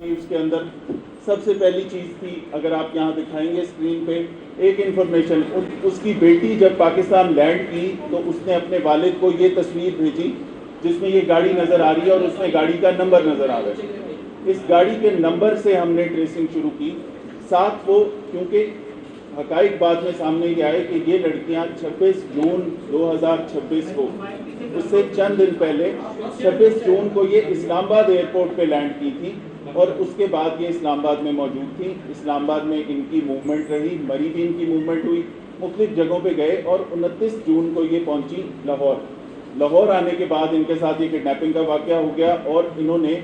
اس کے اندر سب سے پہلی چیز تھی، اگر آپ یہاں دکھائیں گے اسکرین پہ، ایک انفارمیشن، اس کی بیٹی جب پاکستان لینڈ کی تو اس نے اپنے والد کو یہ تصویر بھیجی جس میں یہ گاڑی نظر آ رہی ہے اور اس میں گاڑی کا نمبر نظر آ رہا ہے. اس گاڑی کے نمبر سے ہم نے ٹریسنگ شروع کی. ساتھ وہ، کیونکہ حقائق بعد میں سامنے یہ آئے کہ یہ لڑکیاں 26 جون 2026 کو، اس سے چند دن پہلے 26 جون کو یہ اسلام آباد ایئرپورٹ پہ لینڈ کی تھی اور اس کے بعد یہ اسلام آباد میں موجود تھی. اسلام آباد میں ان کی موومنٹ رہی، مری بھی ان کی موومنٹ ہوئی، مختلف جگہوں پہ گئے اور 29 جون کو یہ پہنچی لاہور. لاہور آنے کے بعد ان کے ساتھ یہ کڈنیپنگ کا واقعہ ہو گیا اور انہوں نے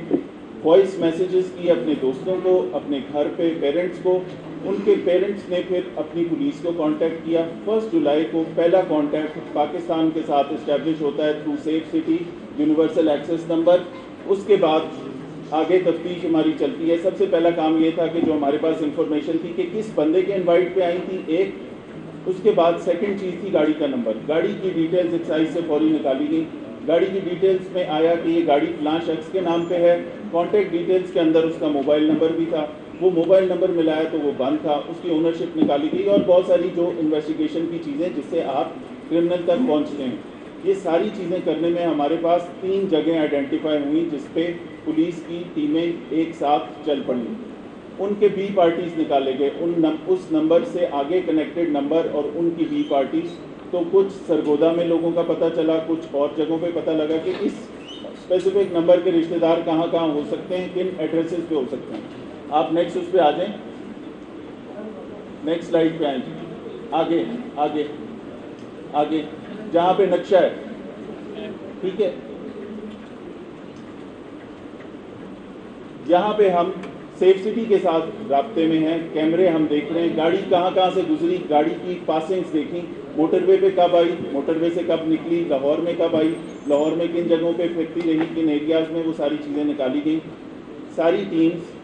وائس میسیجز کی اپنے دوستوں کو، اپنے گھر پہ پیرنٹس کو. ان کے پیرنٹس نے پھر اپنی پولیس کو کانٹیکٹ کیا. 1 جولائی کو پہلا کانٹیکٹ پاکستان کے ساتھ اسٹیبلش ہوتا ہے through safe city universal access number. اس کے بعد آگے تفتیش ہماری چلتی ہے. سب سے پہلا کام یہ تھا کہ جو ہمارے پاس انفارمیشن تھی کہ کس بندے کے انوائٹ پہ آئی تھی، ایک. اس کے بعد سیکنڈ چیز تھی گاڑی کا نمبر. گاڑی کی ڈیٹیلز ایکسائز سے فوری نکالی گئی. گاڑی کی ڈیٹیلز میں آیا کہ یہ گاڑی فلاں شخص کے نام پہ ہے. کانٹیکٹ ڈیٹیلز کے اندر اس کا موبائل نمبر بھی تھا. وہ موبائل نمبر ملایا تو وہ بند تھا. اس کی اونرشپ نکالی گئی اور بہت ساری جو انویسٹیگیشن کی چیزیں جس سے آپ کرمنل تک پہنچتے ہیں. یہ ساری چیزیں کرنے میں ہمارے پاس 3 جگہیں آئیڈینٹیفائی ہوئیں جس پہ پولیس کی ٹیمیں ایک ساتھ چل پڑیں. ان کے بی پارٹیز نکالے گئے، اس نمبر سے آگے کنیکٹڈ نمبر اور ان کی بی پارٹیز. تو کچھ سرگودا میں لوگوں کا پتہ چلا، کچھ اور جگہوں پہ پتہ لگا کہ اس اسپیسیفک نمبر کے رشتہ دار کہاں کہاں ہو سکتے ہیں، کن ایڈریسز پہ ہو سکتے ہیں. آپ نیکسٹ اس پہ آ جائیں، نیکسٹ سلائیڈ پہ آئیں جی. آگے آگے آگے جہاں پہ نقشہ ہے، ٹھیک ہے، جہاں پہ ہم سیف سٹی کے ساتھ رابطے میں ہیں. کیمرے ہم دیکھ رہے ہیں، گاڑی کہاں کہاں سے گزری، گاڑی کی پاسنگز دیکھیں، موٹر وے پہ کب آئی، موٹر وے سے کب نکلی، لاہور میں کب آئی، لاہور میں کن جگہوں پہ پھرتی رہی، کن ایریاز میں، وہ ساری چیزیں نکالی گئیں. ساری ٹیمز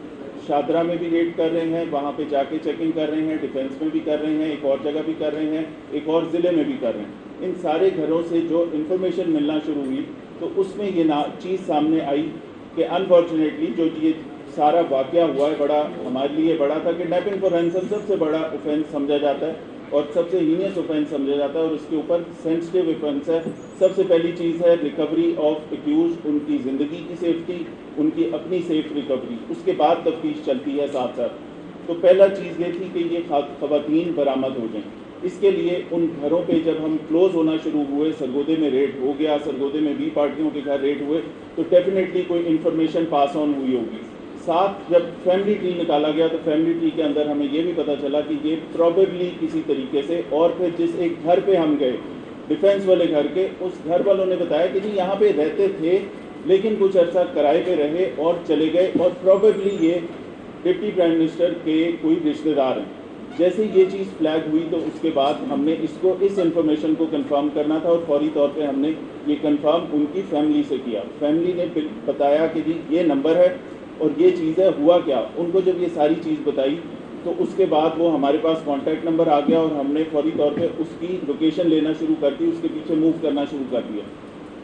شادرہ میں بھی ریڈ کر رہے ہیں، وہاں پہ جا کے چیکنگ کر رہے ہیں، ڈیفینس میں بھی کر رہے ہیں، ایک اور جگہ بھی کر رہے ہیں، ایک اور ضلع میں بھی کر رہے ہیں. ان سارے گھروں سے جو انفارمیشن ملنا شروع ہوئی تو اس میں یہ چیز سامنے آئی کہ انفارچونیٹلی جو یہ سارا واقعہ ہوا ہے بڑا ہمارے لیے بڑا تھا. کڈنیپنگ فار رینسم سب سے بڑا اوفینس سمجھا جاتا ہے اور سب سے ہینیس اوفینس سمجھا جاتا ہے اور اس کے اوپر سینسٹیو اوفینس ہے. سب سے پہلی چیز ہے ریکوری آف ایکیوز، ان کی زندگی کی سیفٹی، ان کی اپنی سیف ریکوری. اس کے بعد تفتیش چلتی ہے ساتھ ساتھ. تو پہلا چیز یہ تھی کہ یہ خواتین برآمد ہو جائیں. اس کے لیے ان گھروں پہ جب ہم کلوز ہونا شروع ہوئے، سرگودے میں ریڈ ہو گیا، سرگودے میں بھی پارٹیوں کے گھر ریڈ ہوئے تو ڈیفینیٹلی کوئی انفارمیشن پاس آن ہوئی ہوگی. ساتھ جب فیملی ٹری نکالا گیا تو فیملی ٹری کے اندر ہمیں یہ بھی پتہ چلا کہ یہ پروبیبلی کسی طریقے سے، اور پھر جس ایک گھر پہ ہم گئے ڈیفینس والے گھر کے، اس گھر والوں نے بتایا کہ جی یہاں پہ رہتے تھے لیکن کچھ عرصہ کرائے پہ رہے اور چلے گئے اور پروبیبلی یہ ڈپٹی پرائم منسٹر کے کوئی رشتہ دار ہیں. جیسے یہ چیز فلیگ ہوئی تو اس کے بعد ہم نے اس انفارمیشن کو کنفرم کرنا تھا اور فوری طور پہ ہم نے یہ کنفرم ان کی فیملی سے کیا. فیملی نے بتایا کہ جی یہ نمبر ہے اور یہ چیز ہے، ہوا کیا. ان کو جب یہ ساری چیز بتائی تو اس کے بعد وہ ہمارے پاس کانٹیکٹ نمبر آ گیا اور ہم نے فوری طور پہ اس کی لوکیشن لینا شروع کر دی، اس کے پیچھے موو کرنا شروع کر دیا.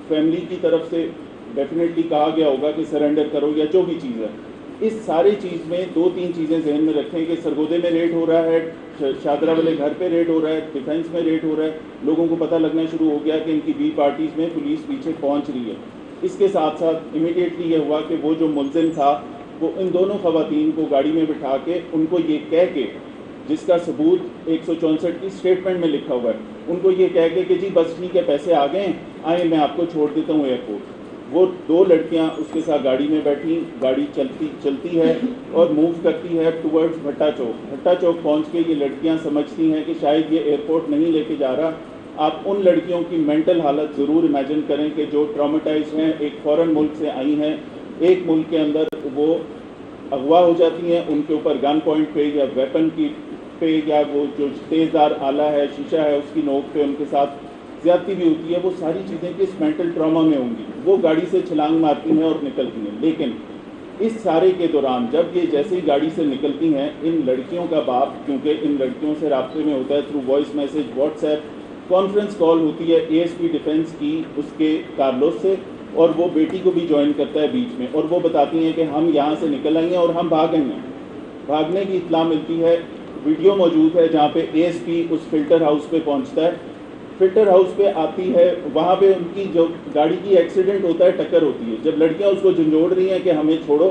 فیملی کی طرف سے ڈیفینیٹلی کہا گیا ہوگا کہ سرنڈر کرو یا جو بھی چیز ہے. اس ساری چیز میں 2-3 چیزیں ذہن میں رکھیں کہ سرگودے میں ریڈ ہو رہا ہے، شادرہ والے گھر پہ ریڈ ہو رہا ہے، ڈیفینس میں ریڈ ہو رہا ہے. لوگوں کو پتہ لگنا شروع ہو گیا کہ ان کی بی پارٹیز میں پولیس پیچھے پہنچ رہی ہے. اس کے ساتھ ساتھ امیڈیٹلی یہ ہوا کہ وہ جو ملزم تھا وہ ان دونوں خواتین کو گاڑی میں بٹھا کے ان کو یہ کہہ کے، جس کا ثبوت 164 کی اسٹیٹمنٹ میں لکھا ہوا ہے، ان کو یہ کہہ کے کہ جی بس ٹھیک ہے پیسے آ گئے ہیں، آئیں میں آپ کو چھوڑ دیتا ہوں ایئرپورٹ. وہ 2 لڑکیاں اس کے ساتھ گاڑی میں بیٹھی، گاڑی چلتی ہے اور موو کرتی ہے ٹورڈز بھٹا چوک. بھٹا چوک پہنچ کے یہ لڑکیاں سمجھتی ہیں کہ شاید یہ ایئرپورٹ نہیں لے کے جا رہا. آپ ان لڑکیوں کی مینٹل حالت ضرور امیجن کریں کہ جو ٹراماٹائز ہیں، ایک فورن ملک سے آئی ہیں، ایک ملک کے اندر وہ اغوا ہو جاتی ہیں، ان کے اوپر گن پوائنٹ پہ یا ویپن کی پہ یا وہ جو تیز دار آلہ ہے، شیشہ ہے، اس کی نوک پہ ان کے ساتھ زیادتی بھی ہوتی ہے. وہ ساری چیزیں کس مینٹل ٹراما میں ہوں گی. وہ گاڑی سے چھلانگ مارتی ہیں اور نکلتی ہیں. لیکن اس سارے کے دوران جب یہ جیسے ہی گاڑی سے نکلتی ہیں، ان لڑکیوں کا باپ کیونکہ ان لڑکیوں سے رابطے میں ہوتا ہے through voice message, WhatsApp, conference call ہوتی ہے اے ایس پی ڈیفینس کی اس کے کارلوس سے اور وہ بیٹی کو بھی جوائن کرتا ہے بیچ میں، اور وہ بتاتی ہیں کہ ہم یہاں سے نکل آئی ہیں اور ہم بھاگ آئی ہیں۔ بھاگنے کی اطلاع ملتی ہے، ویڈیو موجود ہے جہاں پہ اے ایس پی اس فلٹر ہاؤس پہ پہنچتا ہے، فلٹر ہاؤس پہ آتی ہے، وہاں پہ ان کی جو گاڑی کی ایکسیڈنٹ ہوتا ہے، ٹکر ہوتی ہے۔ جب لڑکیاں اس کو جھنجھوڑ رہی ہیں کہ ہمیں چھوڑو،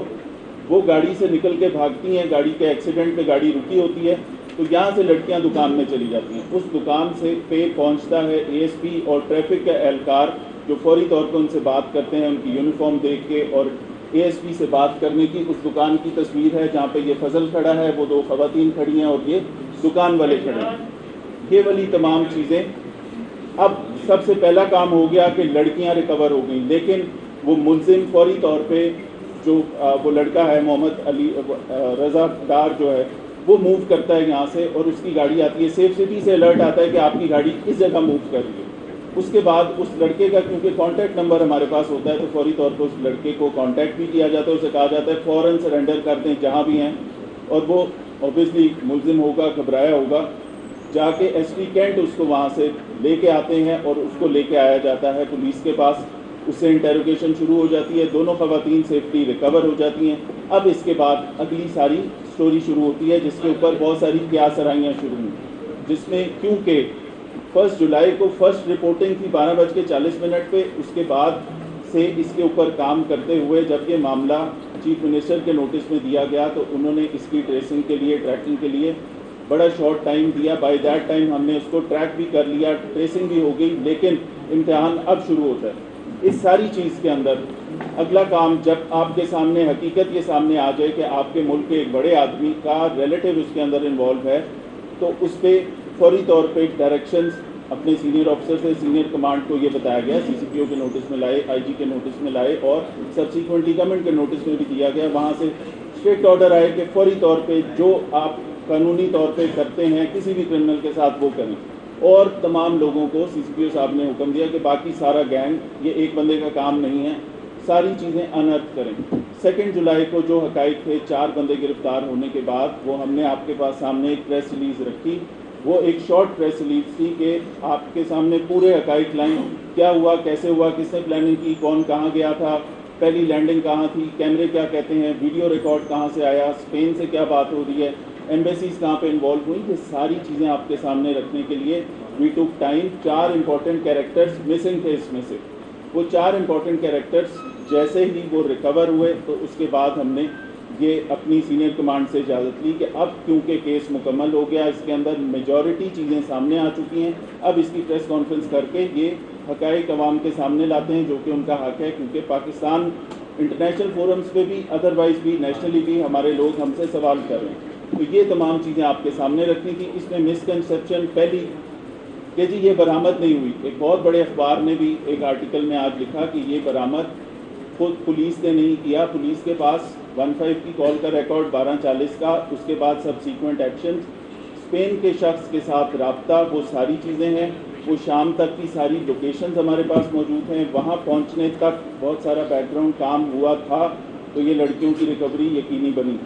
وہ گاڑی سے نکل کے بھاگتی ہیں، گاڑی کے ایکسیڈنٹ پہ گاڑی رکی ہوتی ہے، تو یہاں سے لڑکیاں دکان میں چلی جاتی ہیں۔ اس دکان سے پہ پہنچتا ہے اے ایس پی اور ٹریفک کا اہلکار، جو فوری طور پہ ان سے بات کرتے ہیں ان کی یونیفارم دیکھ کے، اور اے ایس پی سے بات کرنے کی اس دکان کی تصویر ہے جہاں پہ یہ فضل کھڑا ہے، وہ دو خواتین کھڑی ہیں اور یہ دکان والے کھڑے ہیں۔ یہ والی تمام چیزیں، اب سب سے پہلا کام ہو گیا کہ لڑکیاں ریکور ہو گئیں، لیکن وہ ملزم فوری طور پہ جو وہ لڑکا ہے محمد علی رضا ڈار جو ہے، وہ موو کرتا ہے یہاں سے، اور اس کی گاڑی آتی ہے، سیف سٹی سے الرٹ آتا ہے کہ آپ کی گاڑی کس جگہ موو کر رہی ہے۔ اس کے بعد اس لڑکے کا کیونکہ کانٹیکٹ نمبر ہمارے پاس ہوتا ہے، تو فوری طور پر اس لڑکے کو کانٹیکٹ بھی کیا جاتا ہے، اسے کہا جاتا ہے فوراً سرنڈر کر دیں جہاں بھی ہیں، اور وہ اوبیسلی ملزم ہوگا، گھبرایا ہوگا، جا کے ایس پی کینٹ اس کو وہاں سے لے کے آتے ہیں اور اس کو لے کے آیا جاتا ہے پولیس کے پاس۔ اس سے انٹیروگیشن شروع ہو جاتی ہے، دونوں خواتین سیفٹی ریکور ہو جاتی ہیں۔ اب اس کے بعد اگلی ساری سٹوری شروع ہوتی ہے، جس کے اوپر بہت ساری قیاس آرائیاں شروع ہوئی، جس میں کیونکہ 1 جولائی کو فرسٹ رپورٹنگ تھی 12:40 پہ، اس کے بعد سے اس کے اوپر کام کرتے ہوئے جب یہ معاملہ چیف منسٹر کے نوٹس میں دیا گیا تو انہوں نے اس کی ٹریسنگ کے لیے، ٹریکنگ کے لیے بڑا شارٹ ٹائم دیا۔ بائی دیٹ ٹائم ہم نے اس کو ٹریک بھی کر لیا، ٹریسنگ بھی ہو گئی، لیکن امتحان اب شروع ہوتا ہے۔ اس ساری چیز کے اندر اگلا کام، جب آپ کے سامنے حقیقت یہ سامنے آ جائے کہ آپ کے ملک کے ایک بڑے آدمی کا ریلیٹیو اس کے اندر انوالو ہے، تو اس پہ فوری طور پہ ڈائریکشنز اپنے سینئر آفیسر سے سینئر کمانڈ کو یہ بتایا گیا، سی سی پی او کے نوٹس میں لائے، آئی جی کے نوٹس میں لائے، اور سبسیکوینٹلی گورنمنٹ کے نوٹس میں بھی دیا گیا۔ وہاں سے اسٹرکٹ آرڈر آئے کہ فوری طور پہ جو آپ قانونی طور پہ کرتے ہیں کسی بھی کرمنل کے ساتھ وہ کریں، اور تمام لوگوں کو سی سی پی او صاحب نے حکم دیا کہ باقی سارا گینگ، یہ ایک بندے کا کام نہیں ہے، ساری چیزیں انرتھ کریں۔ 2 جولائی کو جو حقائق تھے، 4 بندے گرفتار ہونے کے بعد، وہ ہم نے آپ کے پاس سامنے ایک پریس ریلیز رکھی۔ وہ ایک شارٹ پریس ریلیز تھی کہ آپ کے سامنے پورے حقائق لائیں، کیا ہوا، کیسے ہوا، کس نے پلاننگ کی، کون کہاں گیا تھا، پہلی لینڈنگ کہاں تھی، کیمرے کیا کہتے ہیں، ویڈیو ریکارڈ کہاں سے آیا، اسپین سے کیا بات ہو رہی ہے، ایمبیسیز کہاں پہ انوالو ہوئی، یہ ساری چیزیں آپ کے سامنے رکھنے کے لیے وی ٹک ٹائم۔ 4 امپورٹنٹ کیریکٹرز مسنگ تھے اس میں سے، وہ 4 امپورٹنٹ کیریکٹرز جیسے ہی وہ ریکور ہوئے تو اس کے بعد ہم نے یہ اپنی سینئر کمانڈ سے اجازت لی کہ اب کیونکہ کیس مکمل ہو گیا، اس کے اندر میجورٹی چیزیں سامنے آ چکی ہیں، اب اس کی پریس کانفرنس کر کے یہ حقائق عوام کے سامنے لاتے ہیں، جو کہ ان کا حق ہے، کیونکہ پاکستان انٹرنیشنل فورمز پہ بھی، ادروائز بھی، نیشنلی بھی ہمارے لوگ ہم سے سوال کر رہے ہیں۔ تو یہ تمام چیزیں آپ کے سامنے رکھنی تھی۔ اس میں مسکنسیپشن پہلی کہ جی یہ برآمد نہیں ہوئی، ایک بہت بڑے اخبار نے بھی ایک آرٹیکل میں آج لکھا کہ یہ برآمد خود پولیس نے نہیں کیا، پولیس کے پاس 15 کی کال کا ریکارڈ 12:40 کا، اس کے بعد سب سیکوینٹ ایکشن، اسپین کے شخص کے ساتھ رابطہ، وہ ساری چیزیں ہیں، وہ شام تک کی ساری لوکیشنز ہمارے پاس موجود ہیں، وہاں پہنچنے تک بہت سارا بیک گراؤنڈ کام ہوا تھا، تو یہ لڑکیوں کی ریکوری یقینی بنی۔